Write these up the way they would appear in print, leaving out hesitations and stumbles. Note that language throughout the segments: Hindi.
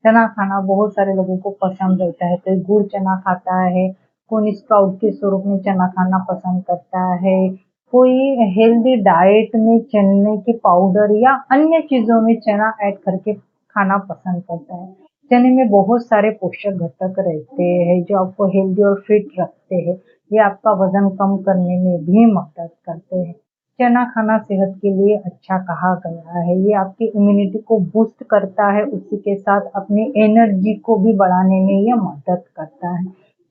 चना खाना बहुत सारे लोगों को पसंद रहता है। कोई गुड़ चना खाता है, कोई स्प्राउट के स्वरूप में चना खाना पसंद करता है, कोई हेल्दी डाइट में चने के पाउडर या अन्य चीज़ों में चना ऐड करके खाना पसंद करता है। चने में बहुत सारे पोषक घटक रहते हैं जो आपको हेल्दी और फिट रखते हैं। ये आपका वजन कम करने में भी मदद करते हैं। चना खाना सेहत के लिए अच्छा कहा गया है। ये आपकी इम्यूनिटी को बूस्ट करता है, उसी के साथ अपनी एनर्जी को भी बढ़ाने में ये मदद करता है।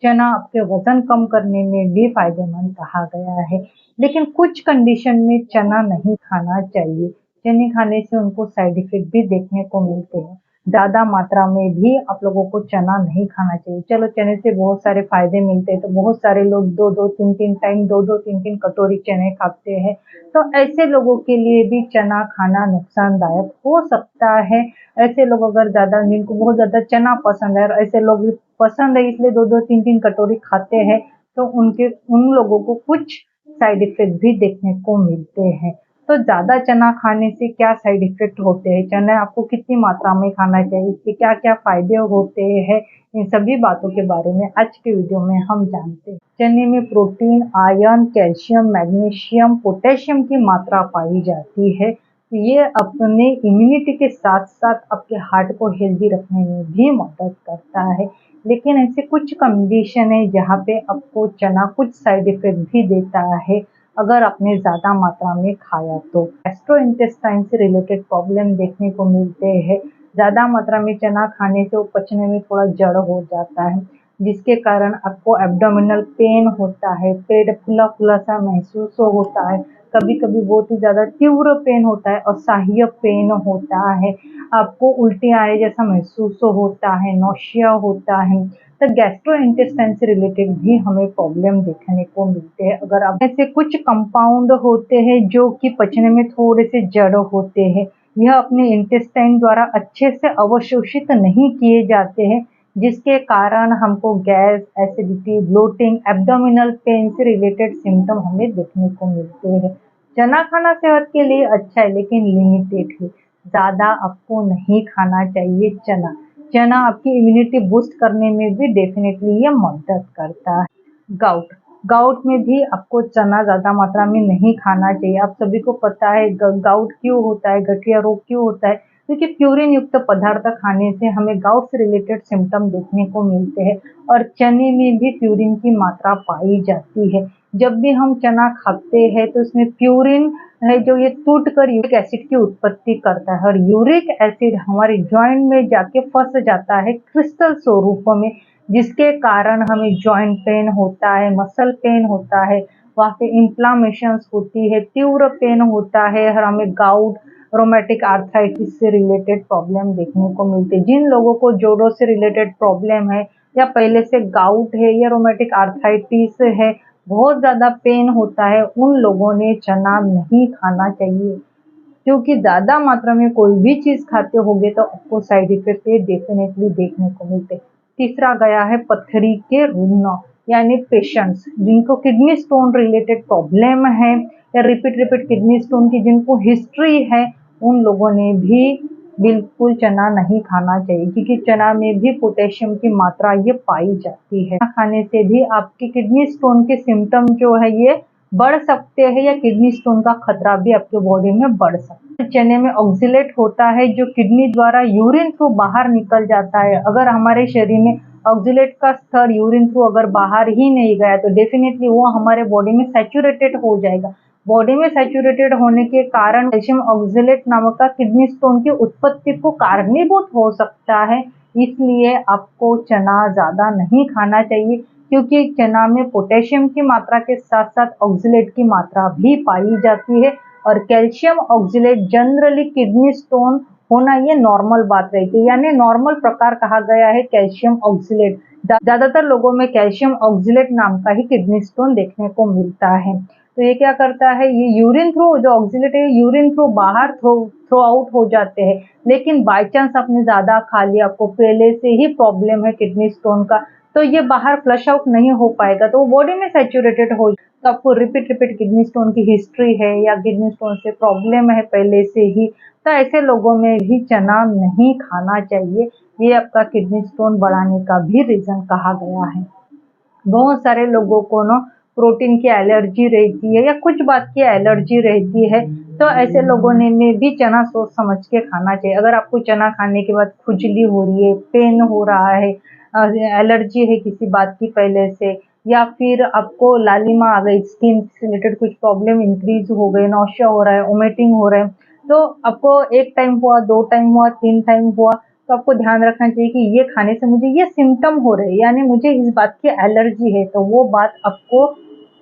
चना आपके वजन कम करने में भी फायदेमंद कहा गया है, लेकिन कुछ कंडीशन में चना नहीं खाना चाहिए। चने खाने से उनको साइड इफेक्ट भी देखने को मिलते हैं। ज़्यादा मात्रा में भी आप लोगों को चना नहीं खाना चाहिए। चलो, चने से बहुत सारे फायदे मिलते हैं, तो बहुत सारे लोग 2-2, 3-3 टाइम 2-2, 3-3 कटोरी चने खाते हैं। तो ऐसे लोगों के लिए भी चना खाना नुकसानदायक हो सकता है। ऐसे लोग अगर ज़्यादा, जिनको बहुत ज़्यादा चना पसंद है और ऐसे लोग पसंद है इसलिए 2-2, 3-3 कटोरी खाते हैं, तो उन लोगों को कुछ साइड इफ़ेक्ट भी देखने को मिलते हैं। तो ज़्यादा चना खाने से क्या साइड इफ़ेक्ट होते हैं? चना आपको कितनी मात्रा में खाना चाहिए? इसके क्या-क्या फ़ायदे होते हैं? इन सभी बातों के बारे में आज के वीडियो में हम जानते हैं। चने में protein, iron, calcium, magnesium, potassium की मात्रा पाई जाती है। ये अपने इम्यूनिटी के साथ-साथ आपके हार्ट को हेल्दी रखने में भी मदद करता है। लेकिन ऐसे कुछ कंडीशन है जहाँ पे आपको चना कुछ साइड इफ़ेक्ट भी देता है, अगर आपने ज़्यादा मात्रा में खाया तो। गैस्ट्रोइंटेस्टाइन से रिलेटेड प्रॉब्लम देखने को मिलते हैं। ज़्यादा मात्रा में चना खाने से वो पचने में थोड़ा जड़ हो जाता है, जिसके कारण आपको एब्डोमिनल पेन होता है, पेट फूला-फूला सा महसूस होता है, कभी-कभी बहुत ही ज़्यादा तीव्र पेन होता है, असह्य पेन होता है, आपको उल्टी आए जैसा महसूस होता है, नौसिया होता है। तो गैस्ट्रोइंटेस्टाइन से रिलेटेड भी हमें प्रॉब्लम देखने को मिलते हैं। अगर आप ऐसे कुछ कंपाउंड होते हैं जो कि पचने में थोड़े से जड़ होते हैं, यह अपने इंटेस्टाइन द्वारा अच्छे से अवशोषित नहीं किए जाते हैं, जिसके कारण हमको gas, acidity, bloating, abdominal pain से रिलेटेड सिम्टम हमें देखने को मिलते हैं। चना खाना सेहत के लिए अच्छा है, लेकिन लिमिटेड है। ज़्यादा आपको नहीं खाना चाहिए चना। चना आपकी इम्यूनिटी बूस्ट करने में भी डेफिनेटली ये मदद करता है। गाउट गाउट में भी आपको चना ज़्यादा मात्रा में नहीं खाना चाहिए। आप सभी को पता है गाउट क्यों होता है, गठिया रोग क्यों होता है? क्योंकि प्यूरिन युक्त पदार्थ खाने से हमें गाउट से रिलेटेड सिम्टम देखने को मिलते हैं और चने में भी प्यूरिन की मात्रा पाई जाती है। जब भी हम चना खाते हैं तो इसमें प्यूरिन है जो ये टूटकर यूरिक एसिड की उत्पत्ति करता है और यूरिक एसिड हमारे जॉइंट में जाके फंस जाता है क्रिस्टल स्वरूप में, जिसके कारण हमें जॉइंट पेन होता है, मसल पेन होता है, वहाँ पे इन्फ्लामेशंस होती है, तीव्र पेन होता है और हमें गाउट, रोमेटिक आर्थराइटिस से रिलेटेड प्रॉब्लम देखने को मिलते हैं। जिन लोगों को जोड़ों से रिलेटेड प्रॉब्लम है या पहले से गाउट है या रोमेटिक आर्थराइटिस है, बहुत ज़्यादा पेन होता है, उन लोगों ने चना नहीं खाना चाहिए, क्योंकि ज़्यादा मात्रा में कोई भी चीज़ खाते होगे तो आपको साइड इफ़ेक्ट ये डेफिनेटली देखने को मिलते हैं। तीसरा गया है पत्थरी के रुग्ण यानी पेशेंट्स जिनको किडनी स्टोन रिलेटेड प्रॉब्लम है या रिपीट किडनी स्टोन की जिनको हिस्ट्री है, उन लोगों ने भी बिल्कुल चना नहीं खाना चाहिए, क्योंकि चना में भी पोटेशियम की मात्रा ये पाई जाती है। खाने से भी आपकी किडनी स्टोन के सिम्टम जो है ये बढ़ सकते हैं या किडनी स्टोन का खतरा भी आपके बॉडी में बढ़ सकता है। चने में ऑक्जेलेट होता है जो किडनी द्वारा यूरिन थ्रू बाहर निकल जाता है। अगर हमारे शरीर में ऑक्जेलेट का स्तर यूरिन थ्रू अगर बाहर ही नहीं गया तो डेफिनेटली वो हमारे बॉडी में सैचुरेटेड हो जाएगा। बॉडी में सैचुरेटेड होने के कारण कैल्शियम ऑक्जेलेट नामक का किडनी स्टोन की उत्पत्ति को कारणीभूत हो सकता है। इसलिए आपको चना ज़्यादा नहीं खाना चाहिए, क्योंकि चना में पोटेशियम की मात्रा के साथ साथ ऑक्जेलेट की मात्रा भी पाई जाती है और calcium oxalate generally kidney stone होना ये नॉर्मल बात रहती है, यानी नॉर्मल प्रकार कहा गया है कैल्शियम ऑक्जेलेट। ज़्यादातर लोगों में कैल्शियम ऑक्जेलेट नाम का ही किडनी स्टोन देखने को मिलता है। तो ये क्या करता है, ये यूरिन थ्रू जो ऑक्जेलेट है यूरिन थ्रू बाहर थ्रो आउट हो जाते हैं, लेकिन बाय चांस आपने ज़्यादा खा लिया, आपको पहले से ही प्रॉब्लम है किडनी स्टोन का, तो ये बाहर फ्लश आउट नहीं हो पाएगा, तो वो बॉडी में सैचुरेटेड हो, तो आपको रिपीट किडनी स्टोन की हिस्ट्री है या किडनी स्टोन से प्रॉब्लम है पहले से ही, तो ऐसे लोगों में भी चना नहीं खाना चाहिए। ये आपका किडनी स्टोन बढ़ाने का भी रीज़न कहा गया है। बहुत सारे लोगों को ना प्रोटीन की एलर्जी रहती है या कुछ बात की एलर्जी रहती है, तो ऐसे लोगों ने भी चना सोच समझ के खाना चाहिए। अगर आपको चना खाने के बाद खुजली हो रही है, पेन हो रहा है, एलर्जी है किसी बात की पहले से, या फिर आपको लालिमा आ गई, स्किन से रिलेटेड कुछ प्रॉब्लम इंक्रीज हो गई, नौशिया हो रहा है, वोमिटिंग हो रहा है, तो आपको 1 टाइम हुआ, 2 टाइम हुआ, 3 टाइम हुआ, तो आपको ध्यान रखना चाहिए कि ये खाने से मुझे ये सिम्पटम हो रहे हैं, यानी मुझे इस बात की एलर्जी है, तो वो बात आपको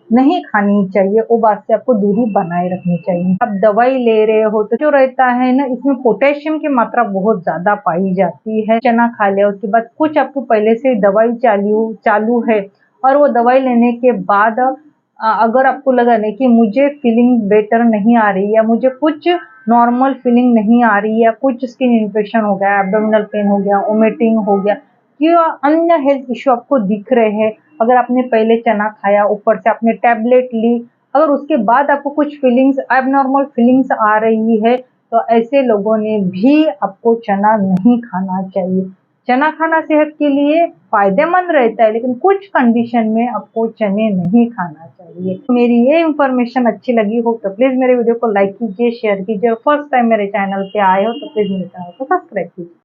नहीं खानी चाहिए, वो बात से आपको दूरी बनाए रखनी चाहिए। आप दवाई ले रहे हो तो जो रहता है ना, इसमें पोटेशियम की मात्रा बहुत ज़्यादा पाई जाती है। चना खा लिया उसके बाद कुछ आपको पहले से दवाई चालू है और वो दवाई लेने के बाद अगर आपको लगा नहीं कि मुझे फीलिंग बेटर नहीं आ रही या मुझे कुछ नॉर्मल फीलिंग नहीं आ रही या कुछ स्किन इन्फेक्शन हो गया, एब्डोमिनल पेन हो गया, वोमिटिंग हो गया, या अन्य हेल्थ इश्यू आपको दिख रहे हैं, अगर आपने पहले चना खाया, ऊपर से आपने टैबलेट ली, अगर उसके बाद आपको कुछ फीलिंग्स एबनॉर्मल फीलिंग्स आ रही है, तो ऐसे लोगों ने भी आपको चना नहीं खाना चाहिए। चना खाना सेहत के लिए फ़ायदेमंद रहता है, लेकिन कुछ कंडीशन में आपको चने नहीं खाना चाहिए। तो मेरी ये इन्फॉर्मेशन अच्छी लगी हो तो प्लीज़ मेरे वीडियो को लाइक कीजिए, शेयर कीजिए और फर्स्ट टाइम मेरे चैनल पे आए हो तो प्लीज़ मेरे चैनल को सब्सक्राइब कीजिए।